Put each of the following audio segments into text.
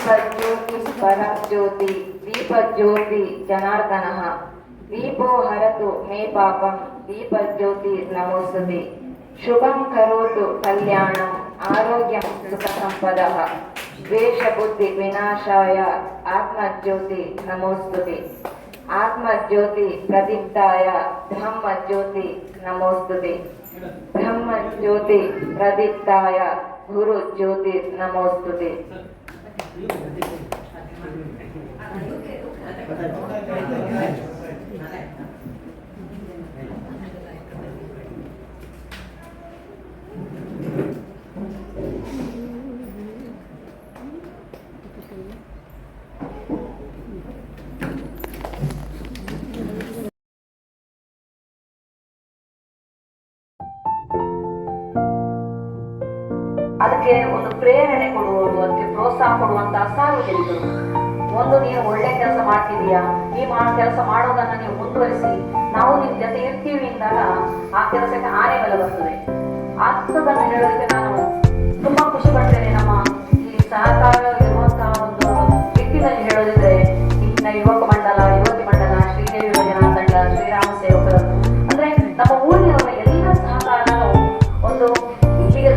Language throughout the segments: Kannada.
दीपज्योति परज्योति दीपज्योति जनार्दनः दीपो हरतु मे पापं दीपज्योति नमोस्तुते शुभं करोतु कल्याणम् आरोग्यं सुखसम्पदः द्वेषबुद्धि विनाशाय आत्मज्योति नमोस्तुते आत्मज्योति प्रदीप्ताय ब्रह्मज्योति नमोस्तुते ब्रह्मज्योति प्रदीप्ताय गुरुज्योति नमोस्तुते। ಅದಕ್ಕೆ ಒಂದು ಪ್ರೇರಣೆ ಕೊಡುವವರು, ಅದಕ್ಕೆ ಪ್ರೋತ್ಸಾಹ ಕೊಡುವಂತಹ ಸಾರ್ವಜನಿಕರು. ಒಂದು ನೀನು ಒಳ್ಳೆ ಕೆಲಸ ಮಾಡ್ತಿದೀಯಾ, ಈ ಕೆಲಸ ಮಾಡೋದನ್ನ ನೀವು ಮುಂದುವರಿಸಿ, ನಾವು ನಿಮ್ ಜೊತೆ ಇರ್ತೀವಿ ಅಂದಾಗ ಆ ಕೆಲಸಕ್ಕೆ ಆನೆ ಬಲ ಬರ್ತದೆ. ಅಂಥದನ್ನು ಹೇಳೋದಕ್ಕೆ ನಾನು ತುಂಬಾ ಖುಷಿ ಪಡ್ತೇನೆ. ನಮ್ಮ ಈ ಸಹಕಾರ ಇರುವಂತಹ ಒಂದು ವ್ಯಕ್ತಿನಲ್ಲಿ ಹೇಳೋದಿದ್ರೆ ಇನ್ನ ಯುವಕ ಮಂಡಲ, ಯುವತಿ ಮಂಡಲ, ಶ್ರೀದೇವಿ ಭಜನಾ ತಂಡ, ಶ್ರೀರಾಮ ಸೇವಕರು, ಅಂದ್ರೆ ನಮ್ಮ ಊರಿನವರ ಎಲ್ಲ ಸಹಕಾರನೂ ಒಂದು ಇಲ್ಲಿಗೆ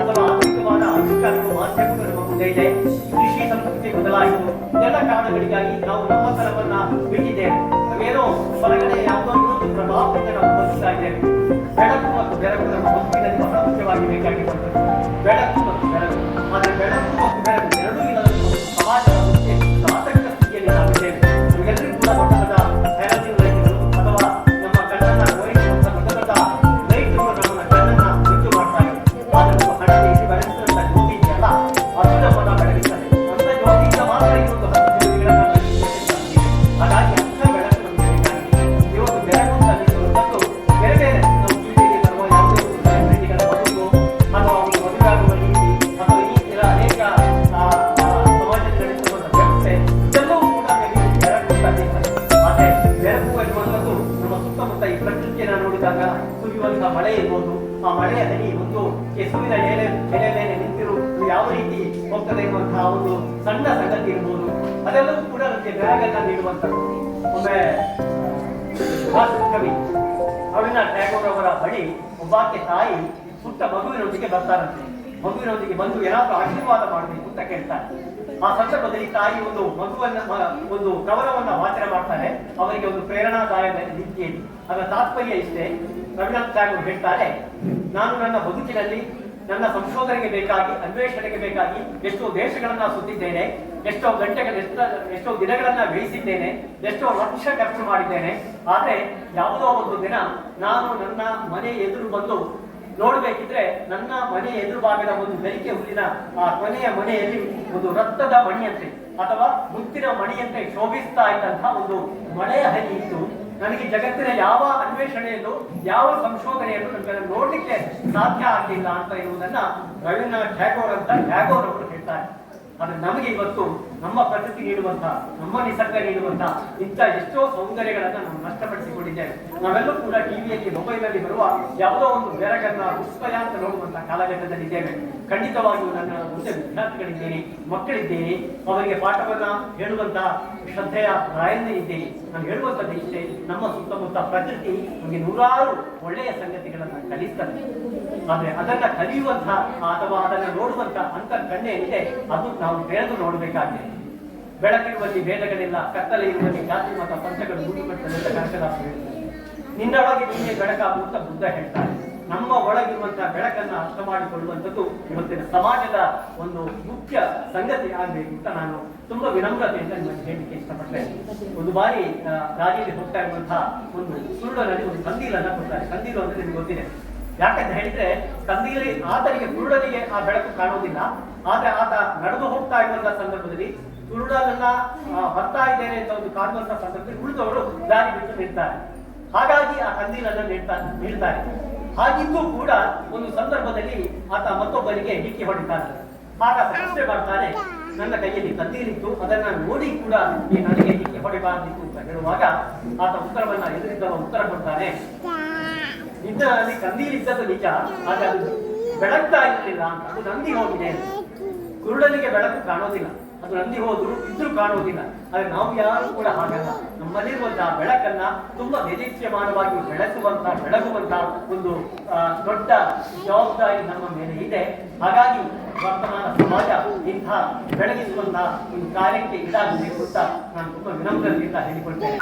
ಅಥವಾ ಆರ್ಥಿಕವಾದ ಆವಿಷ್ಕಾರಗಳು ಮಾಧ್ಯಮಗಳು ನಮ್ಮ ಮುಂದೆ ಇದೆ. ಕೃಷಿ ಸಂಸ್ಕೃತಿ ಬದಲಾಯಿತು. ಎಲ್ಲ ಕಾರಣಗಳಿಗಾಗಿ ನಾವು ನಮ್ಮ ತರವನ್ನ ಬಿಟ್ಟಿದ್ದೇವೆ. ನಾವೇನೋ ಹೊರಗಡೆ ಯಾವುದೋ ಇನ್ನೊಂದು ಪ್ರಭಾವದಿಂದ ನಾವು ಬದುಕ್ತಾ ಇದ್ದೇವೆ. ಬೆಳಕು ಮತ್ತು ಬೆಳಕು ನಮ್ಮ ಬದುಕಿನಲ್ಲಿ ಬಹಳ ಮುಖ್ಯವಾಗಿ ಬೇಕಾಗಿರುತ್ತದೆ. ಬೆಳಕು ಮತ್ತು ಬೆಳಕು, ಆದರೆ ಬೆಳಕು ಮತ್ತು ಬೆಳಕು ಎರಡೂ ಇಲ್ಲದ ಸಮಾಜದ ಆತಂಕ ಸ್ಥಿತಿಯಲ್ಲಿ ನಾವಿದ್ದೇವೆ. ನಮಗೆಲ್ಲರಿಗೂ ಕೂಡ ದೊಡ್ಡ ದೊಡ್ಡ ಹ್ಯಾರಸಿಂಗ್ ಲೈಟ್ಗಳು ಅಥವಾ ನಮ್ಮ ಕಣ್ಣನ್ನ ಓಡಿಸುವಂತ ದೊಡ್ಡ ದೊಡ್ಡ ಲೈಟ್ಗಳು ನಮ್ಮ ಕಣ್ಣನ್ನ ಮುಚ್ಚು ಮಾಡ್ತಾ ಇದೆ. ಅದನ್ನು ಹಣದಲ್ಲಿ ಬೆಳೆಸಿದಂತ ಜ್ಯೋತಿ ಇದೆಯಲ್ಲ, ಅದು ನಮ್ಮನ್ನ ಬೆಳಗಿಸ್ತದೆ. ಅಂತ ಜ್ಯೋತಿಯಿಂದ ಮಾತ್ರ ಇವತ್ತು 10 ಜ್ಯೋತಿಗಳನ್ನ ಹಾಗಾಗಿ ಅಂಥ ಬೆಳಕು ನಮಗೆ ಬೇಕಾಗಿದೆ. ಇವತ್ತು ಬೆಳಕು ಮತ್ತು ಬೇರೆ ಬೇರೆ ನಾವು ಟಿವಿಯಲ್ಲಿ ಬರುವ ಯಾವುದೇ ಸೆಲೆಬ್ರಿಟಿಗಳ ಬದುಕು ಅಥವಾ ಒಂದು ಮದುವೆ ಆಗುವ ರೀತಿ ಅಥವಾ ಈ ಅನೇಕ ಸಮಾಜದಲ್ಲಿ ನಡೆಸುವಂತ ವ್ಯವಸ್ಥೆ ಇದೆಲ್ಲವೂ ಕೂಡ ಬೆಳಕು ಸಾಧಿಸ್ತದೆ. ಆದರೆ ಬೆಳಕು ಎನ್ನುವಂಥದ್ದು ನಮ್ಮ ಸುತ್ತಮುತ್ತ ಈ ಪ್ರಕೃತಿಯನ್ನು ನೋಡಿದಾಗ ಸುರಿಯುವಂತಹ ಮಳೆ ಇರ್ಬೋದು, ಆ ಮಳೆಯ ಹನಿ ಒಂದು ಕೆಸುವಿನ ಎಲೆ ಮೇಲೆ ನಿಂತಿರು ಯಾವ ರೀತಿ ಹೋಗ್ತದೆ ಎನ್ನುವಂತಹ ಒಂದು ಸಣ್ಣ ಸಂಗತಿ ಇರ್ಬೋದು, ಅದೆಲ್ಲವೂ ಕೂಡ ನಮಗೆ ಬೆಳಗನ್ನ ನೀಡುವಂಥದ್ದು. ಒಮ್ಮೆ ಕವಿ ರವೀಂದ್ರನಾಥ್ ಟ್ಯಾಗೋರ್ ಅವರ ಬಳಿ ಒಬ್ಬಾಕೆ ತಾಯಿ ಪುಟ್ಟ ಮಗುವಿನೊಂದಿಗೆ ಬರ್ತಾರಂತೆ. ಮಗುವಿನೊಂದಿಗೆ ಬಂದು ಏನಾದ್ರೂ ಆಶೀರ್ವಾದ ಮಾಡಬೇಕು ಅಂತ ಕೇಳ್ತಾರೆ. ಆ ಸಂದರ್ಭದಲ್ಲಿ ತಾಯಿ ಒಂದು ಮಗುವನ್ನ ಒಂದು ಕವನವನ್ನ ವಾಚನ ಮಾಡ್ತಾರೆ. ಅವರಿಗೆ ಒಂದು ಪ್ರೇರಣಾದಾಯಕ ರೀತಿಯಲ್ಲಿ. ಅದರ ತಾತ್ಪರ್ಯ ಇಷ್ಟೇ. ರವೀಂದ್ರನಾಥ್ ಟ್ಯಾಗೋರ್ ಹೇಳ್ತಾರೆ, ನಾನು ನನ್ನ ಬದುಕಿನಲ್ಲಿ ನನ್ನ ಸಂಶೋಧನೆಗೆ ಬೇಕಾಗಿ, ಅನ್ವೇಷಣೆಗೆ ಬೇಕಾಗಿ ಎಷ್ಟೋ ದೇಶಗಳನ್ನ ಸುತ್ತಿದ್ದೇನೆ, ಎಷ್ಟೋ ಎಷ್ಟೋ ದಿನಗಳನ್ನ ವ್ಯಯಿಸಿದ್ದೇನೆ, ಎಷ್ಟೋ ಲಕ್ಷ ಖರ್ಚು ಮಾಡಿದ್ದೇನೆ. ಆದ್ರೆ ಯಾವುದೋ ಒಂದು ದಿನ ನಾನು ನನ್ನ ಮನೆ ಎದುರು ಬಂದು ನೋಡ್ಬೇಕಿದ್ರೆ ನನ್ನ ಮನೆ ಎದುರು ಭಾಗದ ಒಂದು ಬೆರಿಕೆ ಹುಲ್ಲಿನ ಆ ಕೊನೆಯ ಮನೆಯಲ್ಲಿ ಒಂದು ರಕ್ತದ ಮಣಿಯಂತೆ ಅಥವಾ ಮುತ್ತಿನ ಮಣಿಯಂತೆ ಶೋಭಿಸ್ತಾ ಇದ್ದಂತಹ ಒಂದು ಮಳೆಯ ಹನಿ ಇತ್ತು. ನನಗೆ ಜಗತ್ತಿನ ಯಾವ ಅನ್ವೇಷಣೆಯನ್ನು, ಯಾವ ಸಂಶೋಧನೆಯನ್ನು ನನಗೆ ನೋಡ್ಲಿಕ್ಕೆ ಸಾಧ್ಯ ಆಗಿಲ್ಲ ಅಂತ ಇರುವುದನ್ನ ರವೀಂದ್ರನಾಥ್ ಟ್ಯಾಗೋರ್ ಅವರು ಹೇಳ್ತಾರೆ. ಆದ್ರೆ ನಮಗೆ ಇವತ್ತು ನಮ್ಮ ಪ್ರಕೃತಿ ನೀಡುವಂತಹ, ನಮ್ಮ ನಿಸರ್ಗ ನೀಡುವಂತಹ ಇಂಥ ಎಷ್ಟೋ ಸೌಂದರ್ಯಗಳನ್ನ ನಾವು ನಷ್ಟಪಡಿಸಿಕೊಂಡಿದ್ದೇವೆ. ನಾವೆಲ್ಲೂ ಕೂಡ ಟಿವಿಯಲ್ಲಿ, ಮೊಬೈಲಲ್ಲಿ ಬರುವ ಯಾವುದೋ ಒಂದು ಬೆರಗನ್ನ ವಿಸ್ಮಯ ಅಂತ ನೋಡುವಂತಹ ಕಾಲಘಟ್ಟದಲ್ಲಿದ್ದೇವೆ. ಖಂಡಿತವಾಗಿಯೂ ನನ್ನ ಮುಂದೆ ವಿದ್ಯಾರ್ಥಿಗಳಿದ್ದೇನೆ, ಮಕ್ಕಳಿದ್ದೇನೆ, ಅವರಿಗೆ ಪಾಠವನ್ನ ಹೇಳುವಂತಹ ಶ್ರದ್ಧೆಯ ರಾಯನ್ನೇ ಇದ್ದೇನೆ. ನಾನು ಹೇಳುವಂಥದ್ದು ಇಷ್ಟೇ, ನಮ್ಮ ಸುತ್ತಮುತ್ತ ಪ್ರಕೃತಿ ನಮಗೆ ನೂರಾರು ಒಳ್ಳೆಯ ಸಂಗತಿಗಳನ್ನ ಕಲಿಸ್ತದೆ. ಆದ್ರೆ ಅದನ್ನ ಕಲಿಯುವಂತಹ ಅಥವಾ ಅದನ್ನ ನೋಡುವಂತಹ ಅಂತ ಕಣ್ಣೇನಿದೆ ಅದು ನಾವು ತೆರೆದು ನೋಡಬೇಕಾಗಿದೆ. ಬೆಳಕಿರುವಲ್ಲಿ ಭೇದಗಳಿಲ್ಲ, ಕತ್ತಲೆ ಇರುವಲ್ಲಿ ಜಾತಿ ಮತ ಪಂಚಗಳು ಮುಂದುಪಟ್ಟದೆ ಅಂತ ಕನಕದಾಸ ಹೇಳ್ತಾರೆ. ನಿನ್ನೊಳಗೆ ನೀನೇ ಬೆಳಕಾಗುವಂತ ಬುದ್ಧ ಹೇಳ್ತಾರೆ. ನಮ್ಮ ಒಳಗಿರುವಂತಹ ಬೆಳಕನ್ನ ಅರ್ಥ ಮಾಡಿಕೊಳ್ಳುವಂಥದ್ದು ಇವತ್ತಿನ ಸಮಾಜದ ಒಂದು ಮುಖ್ಯ ಸಂಗತಿ ಆಗ್ಬೇಕು ಅಂತ ನಾನು ತುಂಬಾ ವಿನಮ್ರತೆಯಿಂದ ನಿಮಗೆ ಹೇಳಲಿಕ್ಕೆ ಇಷ್ಟಪಡ್ತೇನೆ. ಒಂದು ಬಾರಿ ರಾಜ್ಯದಲ್ಲಿ ಹೋಗ್ತಾ ಇರುವಂತಹ ಒಂದು ಸುರುಳನಲ್ಲಿ ಒಂದು ಕಂದೀಲನ್ನ ಕೊಡ್ತಾರೆ. ಕಂದೀಲು ಅಂದ್ರೆ ನಿಮ್ಗೆ ಗೊತ್ತಿದೆ, ಯಾಕಂತ ಹೇಳಿದ್ರೆ ಕಂದೀಲಿ ಆತನಿಗೆ ಕುರುಡನಿಗೆ ಆ ಬೆಳಕು ಕಾಣುವುದಿಲ್ಲ. ಆದ್ರೆ ಆತ ನಡೆದು ಹೋಗ್ತಾ ಇರುವಂತಹ ಸಂದರ್ಭದಲ್ಲಿ ಕುರುಡನನ್ನ ಬರ್ತಾ ಇದ್ದೇನೆ ಅಂತ ಒಂದು ಕಾಣುವಂತಹ ಸಂದರ್ಭದಲ್ಲಿ ಉಳಿದವರು ದಾರಿ ಬಿಟ್ಟು ನಿಲ್ತಾರೆ. ಹಾಗಾಗಿ ಆ ಕಂದೀಲನ್ನು ನೀಡ್ತಾರೆ. ಹಾಗಿದ್ದು ಕೂಡ ಒಂದು ಸಂದರ್ಭದಲ್ಲಿ ಆತ ಮತ್ತೊಬ್ಬರಿಗೆ ಡಿಕ್ಕಿ ಹೊಡಿತಾನೆ. ಆಗ ಪ್ರಶ್ನೆ ಮಾಡ್ತಾನೆ, ನನ್ನ ಕೈಯಲ್ಲಿ ಕಂದೀಲಿತ್ತು, ಅದನ್ನ ನೋಡಿ ಕೂಡ ಈ ನನಗೆ ಡಿಕ್ಕಿ ಹೊಡಿಬಾರ್ದಿತ್ತು ಅಂತ ಹೇಳುವಾಗ ಆತ ಉತ್ತರವನ್ನ ಎದುರಿದ್ದವ ಉತ್ತರ ಕೊಡ್ತಾನೆ, ನಿನ್ನಲ್ಲಿ ಕಂದೀಲಿದ್ದದ್ದು ನಿಜ, ಆದ್ರೆ ಅದು ಬೆಳಗ್ತಾ ಇರಲಿಲ್ಲ ಅಂತ. ಅದು ನಂದಿ ಹೋಗಿದೆ. ಕುರುಡನಿಗೆ ಬೆಳಕು ಕಾಣೋದಿಲ್ಲ, ಅದು ನಂದಿ ಹೋದ್ರು ಇದ್ರೂ ಕಾಣುವುದಿಲ್ಲ. ಆದ್ರೆ ನಾವು ಯಾರು ಕೂಡ ಹಾಗಲ್ಲ. ನಮ್ಮಲ್ಲಿರುವಂತಹ ಬೆಳಕನ್ನ ತುಂಬಾ ನಿರೀಕ್ಷಮಾನವಾಗಿ ಬೆಳಗುವಂತಹ ಒಂದು ದೊಡ್ಡ ಜವಾಬ್ದಾರಿ ನಮ್ಮ ಮೇಲೆ ಇದೆ. ಹಾಗಾಗಿ ವರ್ತಮಾನ ಸಮಾಜ ಇಂಥ ಬೆಳಗಿಸುವಂತಹ ಒಂದು ಕಾರ್ಯಕ್ಕೆ ಇದಾಗಬೇಕು ಅಂತ ನಾನು ತುಂಬಾ ವಿನಮ್ರತೆಯಿಂದ ಹೇಳಿಕೊಳ್ತೇನೆ.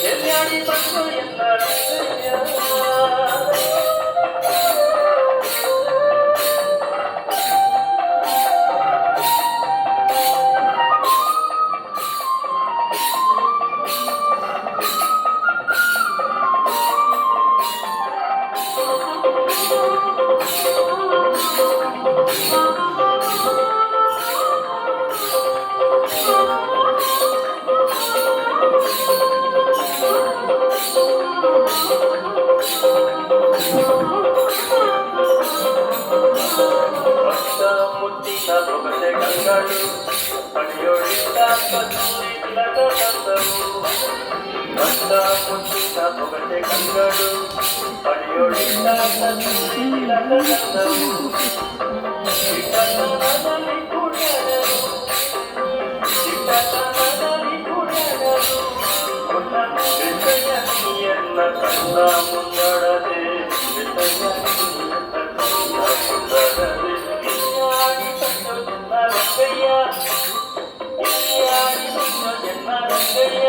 Yeah. ಪಡೆಯೋಳಿಂದ ಕಸ್ತೂರಿ ತಿಲಕ ತಂದವು ಗಂಡ ಮುಚ್ಚಿದ ಪೊಗಟೆ ಕಂಗಳು ಪಡೆಯೋಳಿಂದ ಕಸ್ತೂರಿ ತಿಲಕ ತಂದವು ಚಿಕ್ಕತನದಲ್ಲಿ ಕುಡಿಯದರು ಚಿಕ್ಕತನದಲ್ಲಿ ಕುಡಿಯದರು ಕೊಟ್ಟ ಬೆಟ್ಟಯ್ಯ ನೀಯನ್ನ ಕಣ್ಣ ಮುಂದಡದೆ ಬೆಟ್ಟಯ್ಯ ಮುಂದಡದೆ ಇಲ್ಲಿಯಾಡಿ ತಂದು ಜನ್ನ ರಂಗಯ್ಯ ಇಲ್ಲಿಯಾಡಿ ತಂದು ಜನ್ನ ರಂಗಯ್ಯ